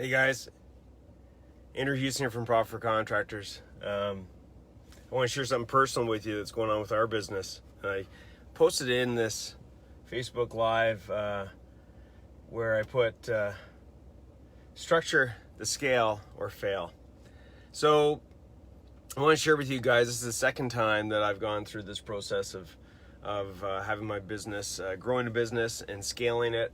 Hey guys, Andrew Houston here from Profit for Contractors. I want to share something personal with you that's going on with our business. I posted in this Facebook Live where I put structure the scale or fail. So I want to share with you guys, this is the second time that I've gone through this process of having my business, growing a business and scaling it.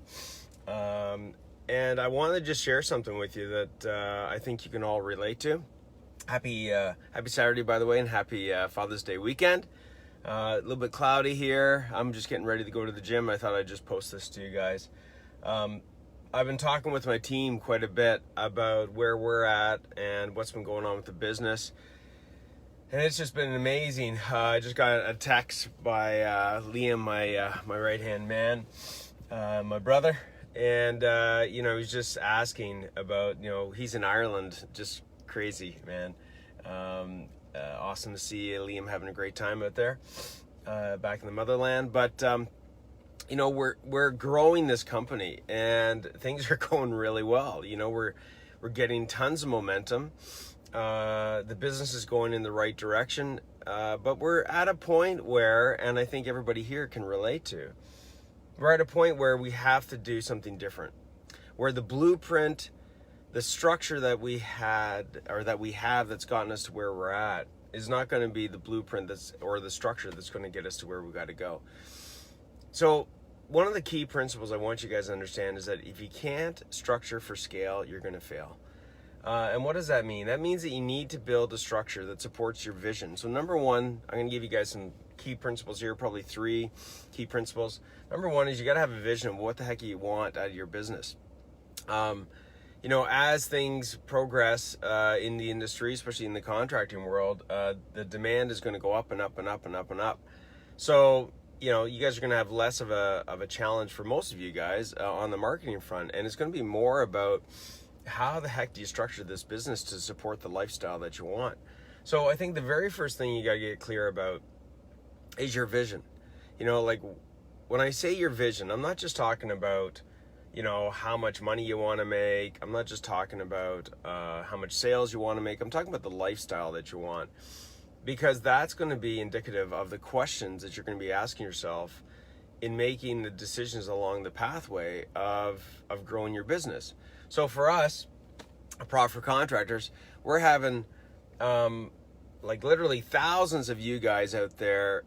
And I wanted to just share something with you that I think you can all relate to. Happy Saturday, by the way, and happy Father's Day weekend. A little bit cloudy here. I'm just getting ready to go to the gym. I thought I'd just post this to you guys. I've been talking with my team quite a bit about where we're at and what's been going on with the business. And it's just been amazing. I just got a text by Liam, my right-hand man, my brother. And, he's just asking about, he's in Ireland, just crazy, man. Awesome to see Liam having a great time out there, back in the motherland. But, we're growing this company and things are going really well. We're getting tons of momentum. The business is going in the right direction, but we're at a point where, and I think everybody here can relate to, we're at a point where we have to do something different, where the blueprint, the structure that we had or that we have that's gotten us to where we're at is not going to be the blueprint or the structure that's going to get us to where we got to go. So one of the key principles I want you guys to understand is that if you can't structure for scale, you're going to fail. And what does that mean? That means that you need to build a structure that supports your vision. So number one, I'm going to give you guys some key principles here, probably 3 key principles. Number one is you got to have a vision of what the heck you want out of your business. As things progress in the industry, especially in the contracting world, the demand is going to go up and up and up and up and up. So, you guys are going to have less of a challenge for most of you guys on the marketing front. And it's going to be more about how the heck do you structure this business to support the lifestyle that you want? So I think the very first thing you got to get clear about is your vision. When I say your vision, I'm not just talking about, how much money you want to make. I'm not just talking about how much sales you want to make. I'm talking about the lifestyle that you want, because that's going to be indicative of the questions that you're going to be asking yourself in making the decisions along the pathway of growing your business. So for us, Profit for Contractors, we're having literally thousands of you guys out there.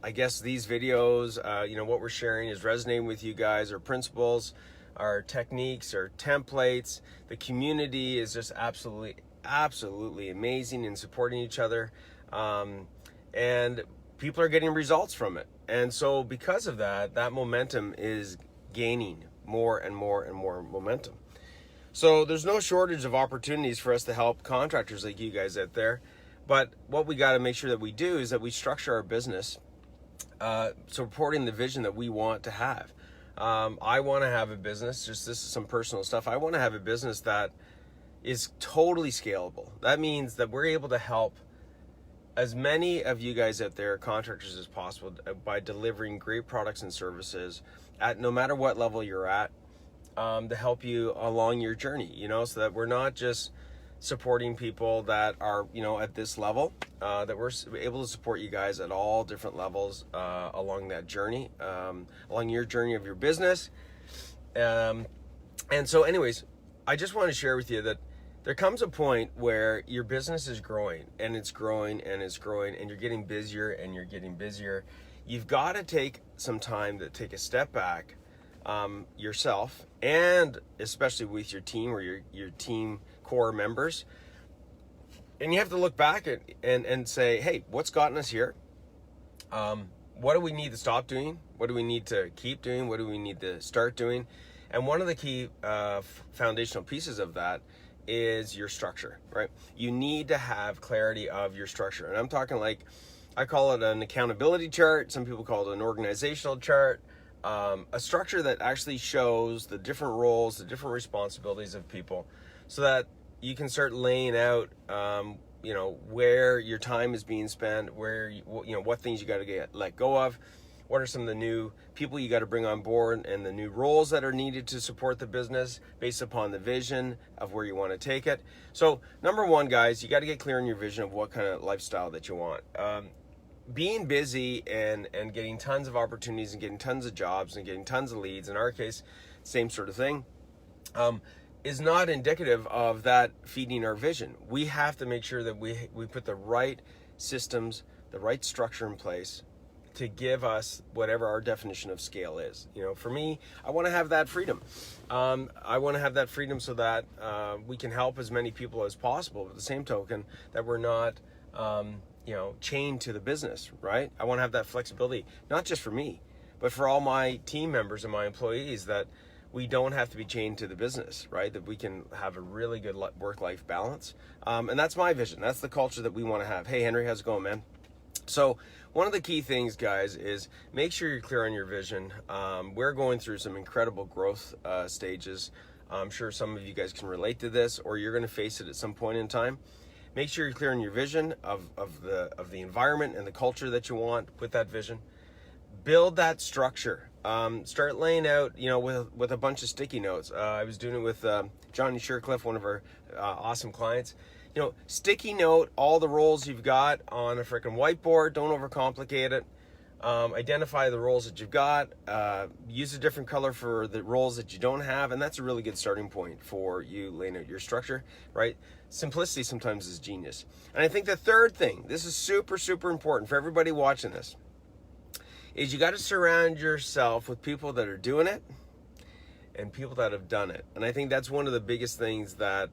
I guess these videos, what we're sharing is resonating with you guys. Our principles, our techniques, our templates. The community is just absolutely amazing in supporting each other. And people are getting results from it. And so because of that momentum is gaining more and more and more momentum. So there's no shortage of opportunities for us to help contractors like you guys out there. But what we got to make sure that we do is that we structure our business supporting the vision that we want to have. I want to have a business, this is some personal stuff. I want to have a business that is totally scalable. That means that we're able to help as many of you guys out there, contractors, as possible by delivering great products and services at no matter what level you're at, to help you along your journey, so that we're not just supporting people that are, at this level, that we're able to support you guys at all different levels along that journey, along your journey of your business. And so anyways, I just want to share with you that there comes a point where your business is growing and it's growing and it's growing and you're getting busier and you're getting busier. You've got to take some time to take a step back yourself, and especially with your team or your team core members. And you have to look back and say, hey, what's gotten us here? What do we need to stop doing? What do we need to keep doing? What do we need to start doing? And one of the key foundational pieces of that is your structure, right? You need to have clarity of your structure. And I'm talking I call it an accountability chart. Some people call it an organizational chart. A structure that actually shows the different roles, the different responsibilities of people, so that you can start laying out, where your time is being spent, where, what things you got to let go of, What are some of the new people you got to bring on board and the new roles that are needed to support the business based upon the vision of where you want to take it? So number one, guys, you got to get clear on your vision of what kind of lifestyle that you want. Being busy and getting tons of opportunities and getting tons of jobs and getting tons of leads, in our case, same sort of thing, is not indicative of that feeding our vision. We have to make sure that we put the right systems, the right structure in place to give us whatever our definition of scale is. You know, for me, I want to have that freedom. I want to have that freedom so that we can help as many people as possible. But at the same token, that we're not, chained to the business, right? I want to have that flexibility, not just for me, but for all my team members and my employees, that we don't have to be chained to the business, right? That we can have a really good work-life balance. And that's my vision. That's the culture that we want to have. Hey, Henry, how's it going, man? So one of the key things, guys, is make sure you're clear on your vision. We're going through some incredible growth stages. I'm sure some of you guys can relate to this, or you're going to face it at some point in time. Make sure you're clear on your vision of the environment and the culture that you want with that vision. Build that structure. Start laying out, with a bunch of sticky notes. I was doing it with Johnny Shercliffe, one of our awesome clients. Sticky note all the roles you've got on a freaking whiteboard. Don't overcomplicate it. Identify the roles that you've got. Use a different color for the roles that you don't have, and that's a really good starting point for you laying out your structure, right? Simplicity sometimes is genius. And I think the third thing, this is super, super important for everybody watching this, is you got to surround yourself with people that are doing it and people that have done it. And I think that's one of the biggest things that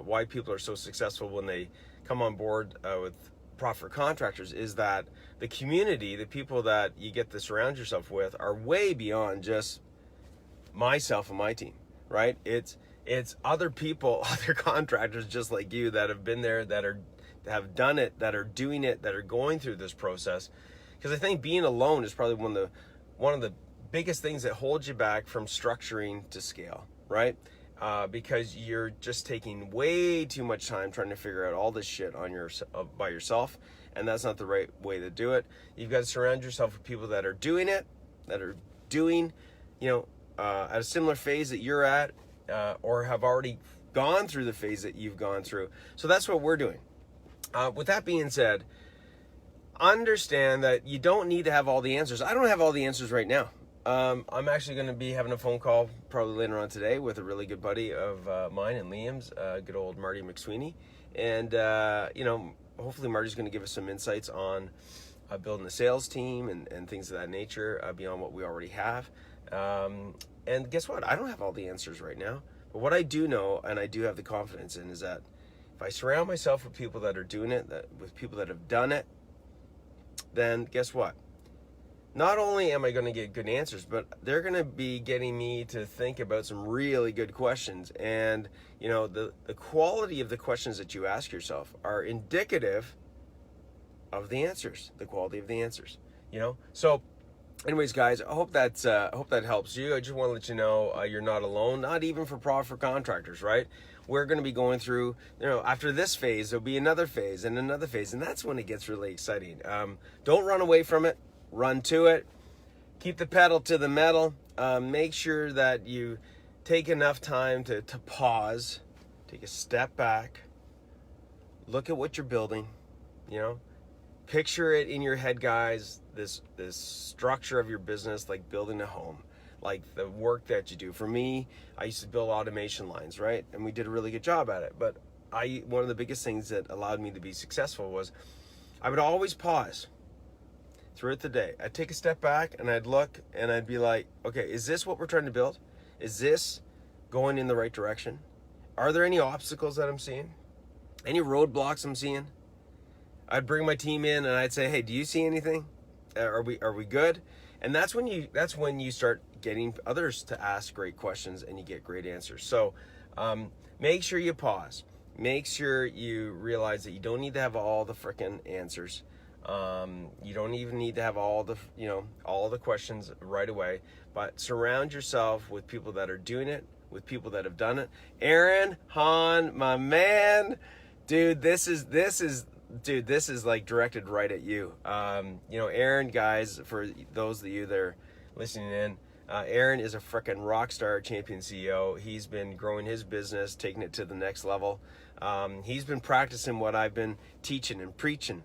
why people are so successful when they come on board with Profit Contractors, is that the community, the people that you get to surround yourself with, are way beyond just myself and my team, right? It's other people, other contractors just like you that have been there, that have done it, that are doing it, that are going through this process. Because I think being alone is probably one of the biggest things that holds you back from structuring to scale, right? Because you're just taking way too much time trying to figure out all this shit by yourself, and that's not the right way to do it. You've got to surround yourself with people that are doing it, that are doing, at a similar phase that you're at, or have already gone through the phase that you've gone through. So that's what we're doing. With that being said, understand that you don't need to have all the answers. I don't have all the answers right now. I'm actually going to be having a phone call probably later on today with a really good buddy of mine and Liam's, good old Marty McSweeney. And, hopefully Marty's going to give us some insights on building a sales team and things of that nature beyond what we already have. And guess what? I don't have all the answers right now. But what I do know, and I do have the confidence in, is that if I surround myself with people that are doing it, with people that have done it, then guess what? Not only am I going to get good answers, but they're going to be getting me to think about some really good questions. And, the quality of the questions that you ask yourself are indicative of the answers, the quality of the answers, So anyways, guys, I hope that helps you. I just want to let you know you're not alone, not even for Profit Contractors, right? We're going to be going through, after this phase, there'll be another phase and another phase. And that's when it gets really exciting. Don't run away from it. Run to it. Keep the pedal to the metal. Make sure that you take enough time to pause, take a step back, look at what you're building, picture it in your head, guys, this structure of your business, like building a home, like the work that you do. For me, I used to build automation lines, right? And we did a really good job at it. But one of the biggest things that allowed me to be successful was I would always pause throughout the day. I'd take a step back and I'd look and I'd be like, okay, is this what we're trying to build? Is this going in the right direction? Are there any obstacles that I'm seeing? Any roadblocks I'm seeing? I'd bring my team in and I'd say, hey, do you see anything? Are we good? And that's when you start getting others to ask great questions and you get great answers. So make sure you pause. Make sure you realize that you don't need to have all the frickin' answers. You don't even need to have all the questions right away, but surround yourself with people that are doing it, with people that have done it. Aaron, Han, my man, dude, this is dude, this is like directed right at you. You know, Aaron, guys, for those of you that are listening in, Aaron is a freaking rock star champion CEO. He's been growing his business, taking it to the next level. He's been practicing what I've been teaching and preaching,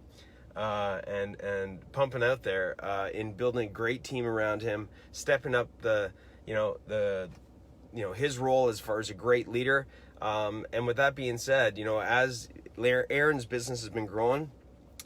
and pumping out there, in building a great team around him, stepping up his role as far as a great leader. And with that being said, you know, as Aaron's business has been growing,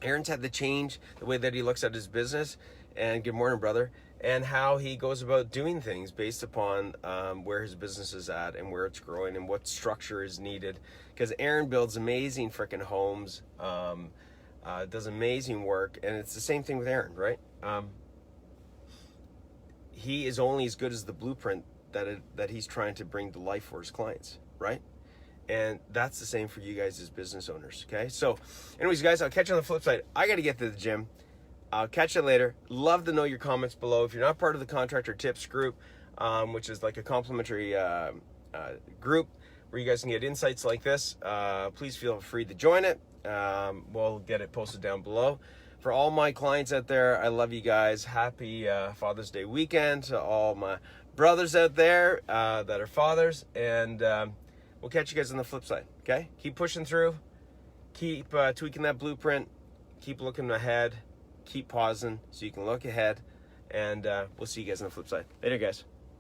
Aaron's had to change the way that he looks at his business. And good morning, brother. And how he goes about doing things based upon where his business is at and where it's growing and what structure is needed. Because Aaron builds amazing freaking homes, does amazing work, and it's the same thing with Aaron, right? He is only as good as the blueprint that he's trying to bring to life for his clients, right? And that's the same for you guys as business owners, okay? So anyways, guys, I'll catch you on the flip side. I got to get to the gym. I'll catch you later. Love to know your comments below. If you're not part of the Contractor Tips group, which is like a complimentary group where you guys can get insights like this, please feel free to join it. We'll get it posted down below. For all my clients out there, I love you guys. Happy Father's Day weekend to all my brothers out there that are fathers. And we'll catch you guys on the flip side, okay? Keep pushing through. Keep tweaking that blueprint. Keep looking ahead. Keep pausing so you can look ahead. And we'll see you guys on the flip side. Later, guys.